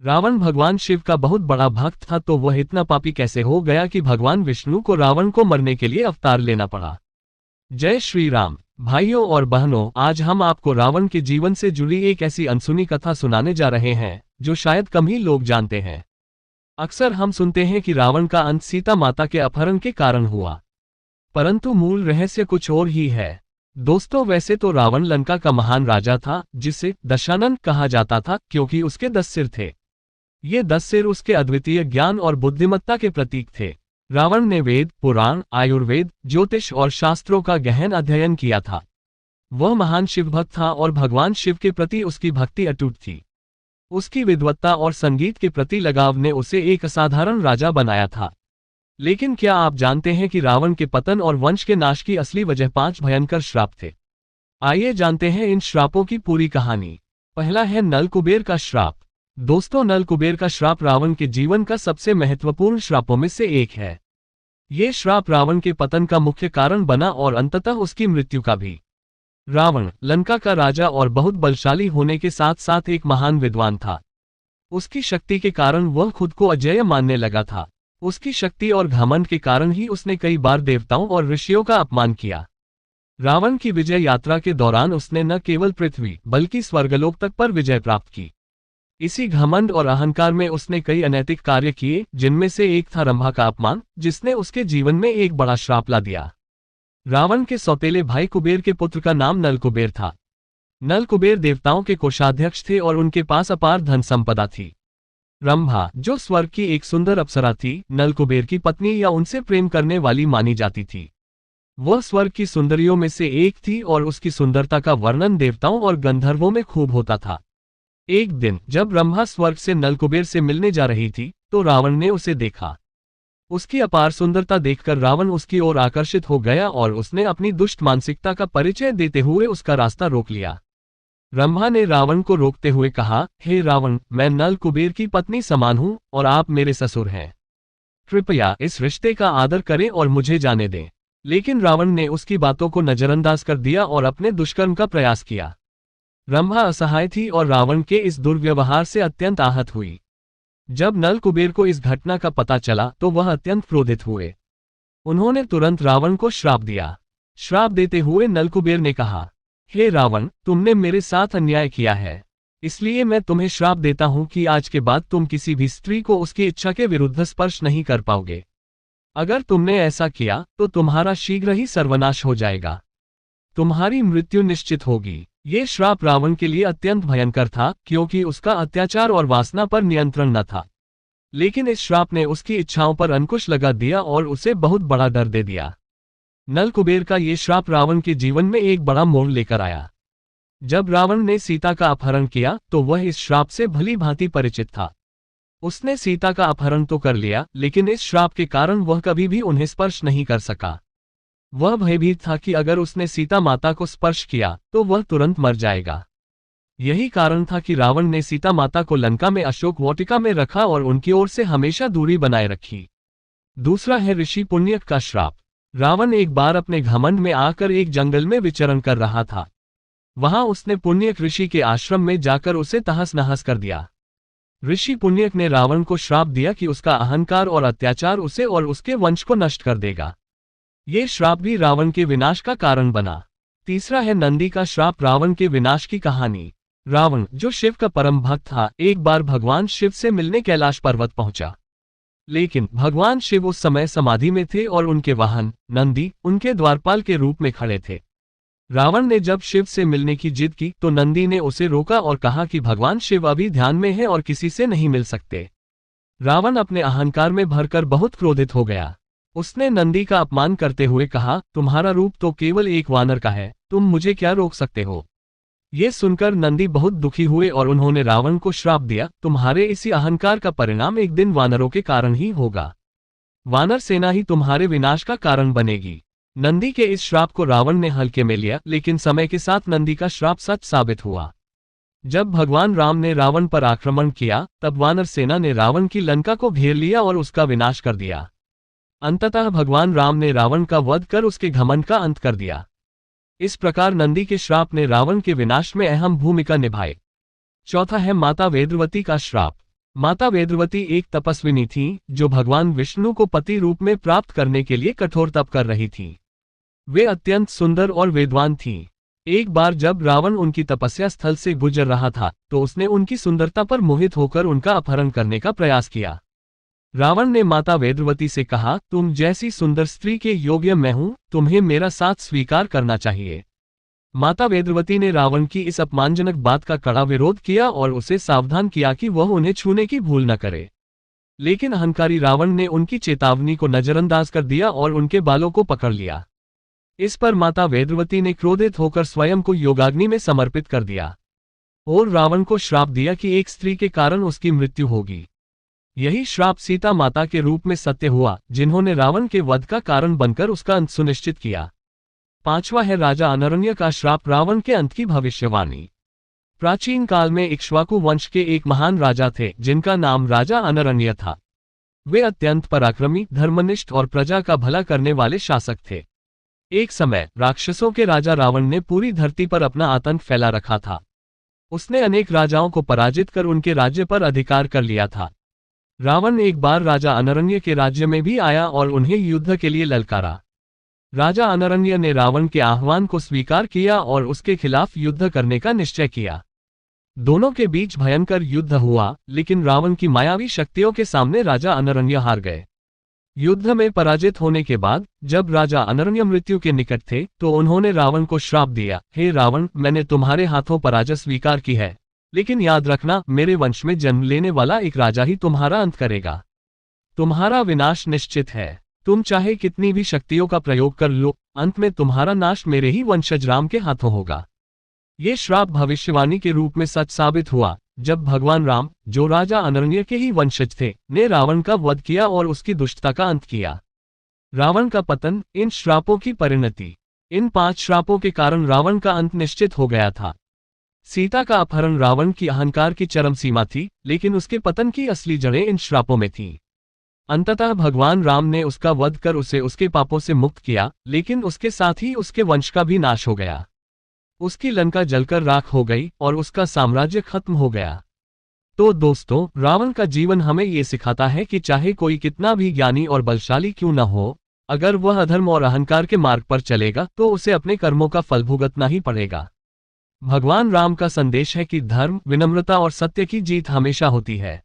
रावण भगवान शिव का बहुत बड़ा भक्त था, तो वह इतना पापी कैसे हो गया कि भगवान विष्णु को रावण को मरने के लिए अवतार लेना पड़ा। जय श्री राम। भाइयों और बहनों, आज हम आपको रावण के जीवन से जुड़ी एक ऐसी अनसुनी कथा सुनाने जा रहे हैं जो शायद कम ही लोग जानते हैं। अक्सर हम सुनते हैं कि रावण का अंत सीता माता के अपहरण के कारण हुआ, परंतु मूल रहस्य कुछ और ही है। दोस्तों, वैसे तो रावण लंका का महान राजा था, जिसे दशानन कहा जाता था क्योंकि उसके 10 सिर थे। ये 10 सिर उसके अद्वितीय ज्ञान और बुद्धिमत्ता के प्रतीक थे। रावण ने वेद, पुराण, आयुर्वेद, ज्योतिष और शास्त्रों का गहन अध्ययन किया था। वह महान शिव भक्त था और भगवान शिव के प्रति उसकी भक्ति अटूट थी। उसकी विद्वत्ता और संगीत के प्रति लगाव ने उसे एक असाधारण राजा बनाया था। लेकिन क्या आप जानते हैं कि रावण के पतन और वंश के नाश की असली वजह 5 भयंकर श्राप थे? आइए जानते हैं इन श्रापों की पूरी कहानी। पहला है नल कुबेर का श्राप। दोस्तों, नल कुबेर का श्राप रावण के जीवन का सबसे महत्वपूर्ण श्रापों में से एक है। ये श्राप रावण के पतन का मुख्य कारण बना और अंततः उसकी मृत्यु का भी। रावण लंका का राजा और बहुत बलशाली होने के साथ साथ एक महान विद्वान था। उसकी शक्ति के कारण वह खुद को अजेय मानने लगा था। उसकी शक्ति और घमंड के कारण ही उसने कई बार देवताओं और ऋषियों का अपमान किया। रावण की विजय यात्रा के दौरान उसने न केवल पृथ्वी बल्कि स्वर्गलोक तक पर विजय प्राप्त की। इसी घमंड और अहंकार में उसने कई अनैतिक कार्य किए, जिनमें से एक था रंभा का अपमान, जिसने उसके जीवन में एक बड़ा श्राप ला दिया। रावण के सौतेले भाई कुबेर के पुत्र का नाम नल कुबेर था। नल कुबेर देवताओं के कोषाध्यक्ष थे और उनके पास अपार धन संपदा थी। रंभा, जो स्वर्ग की एक सुंदर अप्सरा थी, नल कुबेर की पत्नी या उनसे प्रेम करने वाली मानी जाती थी। वह स्वर्ग की सुंदरियों में से एक थी और उसकी सुंदरता का वर्णन देवताओं और गंधर्वों में खूब होता था। एक दिन जब रंभा स्वर्ग से नल कुबेर से मिलने जा रही थी, तो रावण ने उसे देखा। उसकी अपार सुंदरता देखकर रावण उसकी ओर आकर्षित हो गया और उसने अपनी दुष्ट मानसिकता का परिचय देते हुए उसका रास्ता रोक लिया। रंभा ने रावण को रोकते हुए कहा, हे रावण, मैं नल कुबेर की पत्नी समान हूं और आप मेरे ससुर हैं। कृपया इस रिश्ते का आदर करें और मुझे जाने दें। लेकिन रावण ने उसकी बातों को नजरअंदाज कर दिया और अपने दुष्कर्म का प्रयास किया। रंभा असहाय थी और रावण के इस दुर्व्यवहार से अत्यंत आहत हुई। जब नल कुबेर को इस घटना का पता चला तो वह अत्यंत क्रोधित हुए। उन्होंने तुरंत रावण को श्राप दिया। श्राप देते हुए नल कुबेर ने कहा, हे रावण, तुमने मेरे साथ अन्याय किया है, इसलिए मैं तुम्हें श्राप देता हूं कि आज के बाद तुम किसी भी स्त्री को उसकी इच्छा के विरुद्ध स्पर्श नहीं कर पाओगे। अगर तुमने ऐसा किया तो तुम्हारा शीघ्र ही सर्वनाश हो जाएगा। तुम्हारी मृत्यु निश्चित होगी। ये श्राप रावण के लिए अत्यंत भयंकर था, क्योंकि उसका अत्याचार और वासना पर नियंत्रण न था। लेकिन इस श्राप ने उसकी इच्छाओं पर अंकुश लगा दिया और उसे बहुत बड़ा डर दे दिया। नल कुबेर का ये श्राप रावण के जीवन में एक बड़ा मोड़ लेकर आया। जब रावण ने सीता का अपहरण किया तो वह इस श्राप से भली भांति परिचित था। उसने सीता का अपहरण तो कर लिया, लेकिन इस श्राप के कारण वह कभी भी उन्हें स्पर्श नहीं कर सका। वह भयभीत था कि अगर उसने सीता माता को स्पर्श किया तो वह तुरंत मर जाएगा। यही कारण था कि रावण ने सीता माता को लंका में अशोक वाटिका में रखा और उनकी ओर से हमेशा दूरी बनाए रखी। दूसरा है ऋषि पुण्यक का श्राप। रावण एक बार अपने घमंड में आकर एक जंगल में विचरण कर रहा था। वहां उसने पुण्यक ऋषि के आश्रम में जाकर उसे तहस नहस कर दिया। ऋषि पुण्यक ने रावण को श्राप दिया कि उसका अहंकार और अत्याचार उसे और उसके वंश को नष्ट कर देगा। ये श्राप भी रावण के विनाश का कारण बना। तीसरा है नंदी का श्राप। रावण के विनाश की कहानी। रावण, जो शिव का परम भक्त था, एक बार भगवान शिव से मिलने कैलाश पर्वत पहुंचा। लेकिन भगवान शिव उस समय समाधि में थे और उनके वाहन नंदी उनके द्वारपाल के रूप में खड़े थे। रावण ने जब शिव से मिलने की जिद की तो नंदी ने उसे रोका और कहा कि भगवान शिव अभी ध्यान में है और किसी से नहीं मिल सकते। रावण अपने अहंकार में भरकर बहुत क्रोधित हो गया। उसने नंदी का अपमान करते हुए कहा, तुम्हारा रूप तो केवल एक वानर का है, तुम मुझे क्या रोक सकते हो। ये सुनकर नंदी बहुत दुखी हुए और उन्होंने रावण को श्राप दिया, तुम्हारे इसी अहंकार का परिणाम एक दिन वानरों के कारण ही होगा। वानर सेना ही तुम्हारे विनाश का कारण बनेगी। नंदी के इस श्राप को रावण ने हल्के में लिया, लेकिन समय के साथ नंदी का श्राप सच साबित हुआ। जब भगवान राम ने रावण पर आक्रमण किया तब वानर सेना ने रावण की लंका को घेर लिया और उसका विनाश कर दिया। अंततः भगवान राम ने रावण का वध कर उसके घमंड का अंत कर दिया। इस प्रकार नंदी के श्राप ने रावण के विनाश में अहम भूमिका निभाई। चौथा है माता वेदवती का श्राप। माता वेदवती एक तपस्विनी थी जो भगवान विष्णु को पति रूप में प्राप्त करने के लिए कठोर तप कर रही थी। वे अत्यंत सुंदर और वेदवान थी। एक बार जब रावण उनकी तपस्या स्थल से गुजर रहा था तो उसने उनकी सुंदरता पर मोहित होकर उनका अपहरण करने का प्रयास किया। रावण ने माता वेदवती से कहा, तुम जैसी सुंदर स्त्री के योग्य मैं हूं, तुम्हें मेरा साथ स्वीकार करना चाहिए। माता वेदवती ने रावण की इस अपमानजनक बात का कड़ा विरोध किया और उसे सावधान किया कि वह उन्हें छूने की भूल न करे। लेकिन अहंकारी रावण ने उनकी चेतावनी को नजरअंदाज कर दिया और उनके बालों को पकड़ लिया। इस पर माता वेदवती ने क्रोधित होकर स्वयं को योगाग्नि में समर्पित कर दिया और रावण को श्राप दिया कि एक स्त्री के कारण उसकी मृत्यु होगी। यही श्राप सीता माता के रूप में सत्य हुआ, जिन्होंने रावण के वध का कारण बनकर उसका अंत सुनिश्चित किया। पांचवा है राजा अनरण्य का श्राप, रावण के अंत की भविष्यवाणी। प्राचीन काल में इक्ष्वाकु वंश के एक महान राजा थे जिनका नाम राजा अनरण्य था। वे अत्यंत पराक्रमी, धर्मनिष्ठ और प्रजा का भला करने वाले शासक थे। एक समय राक्षसों के राजा रावण ने पूरी धरती पर अपना आतंक फैला रखा था। उसने अनेक राजाओं को पराजित कर उनके राज्य पर अधिकार कर लिया था। रावण एक बार राजा अनरण्य के राज्य में भी आया और उन्हें युद्ध के लिए ललकारा। राजा अनरण्य ने रावण के आह्वान को स्वीकार किया और उसके खिलाफ युद्ध करने का निश्चय किया। दोनों के बीच भयंकर युद्ध हुआ, लेकिन रावण की मायावी शक्तियों के सामने राजा अनरण्य हार गए। युद्ध में पराजित होने के बाद जब राजा अनरण्य मृत्यु के निकट थे तो उन्होंने रावण को श्राप दिया, हे रावण, मैंने तुम्हारे हाथों पराजय स्वीकार की है, लेकिन याद रखना, मेरे वंश में जन्म लेने वाला एक राजा ही तुम्हारा अंत करेगा। तुम्हारा विनाश निश्चित है। तुम चाहे कितनी भी शक्तियों का प्रयोग कर लो, अंत में तुम्हारा नाश मेरे ही वंशज राम के हाथों होगा। ये श्राप भविष्यवाणी के रूप में सच साबित हुआ जब भगवान राम, जो राजा अनरण्य के ही वंशज थे, ने रावण का वध किया और उसकी दुष्टता का अंत किया। रावण का पतन, इन श्रापों की परिणति। इन 5 श्रापों के कारण रावण का अंत निश्चित हो गया था। सीता का अपहरण रावण की अहंकार की चरम सीमा थी, लेकिन उसके पतन की असली जड़ें इन श्रापों में थीं। अंततः भगवान राम ने उसका वध कर उसे उसके पापों से मुक्त किया, लेकिन उसके साथ ही उसके वंश का भी नाश हो गया। उसकी लंका जलकर राख हो गई और उसका साम्राज्य खत्म हो गया। तो दोस्तों, रावण का जीवन हमें ये सिखाता है कि चाहे कोई कितना भी ज्ञानी और बलशाली क्यों न हो, अगर वह अधर्म और अहंकार के मार्ग पर चलेगा तो उसे अपने कर्मों का फल भुगतना ही पड़ेगा। भगवान राम का संदेश है कि धर्म, विनम्रता और सत्य की जीत हमेशा होती है।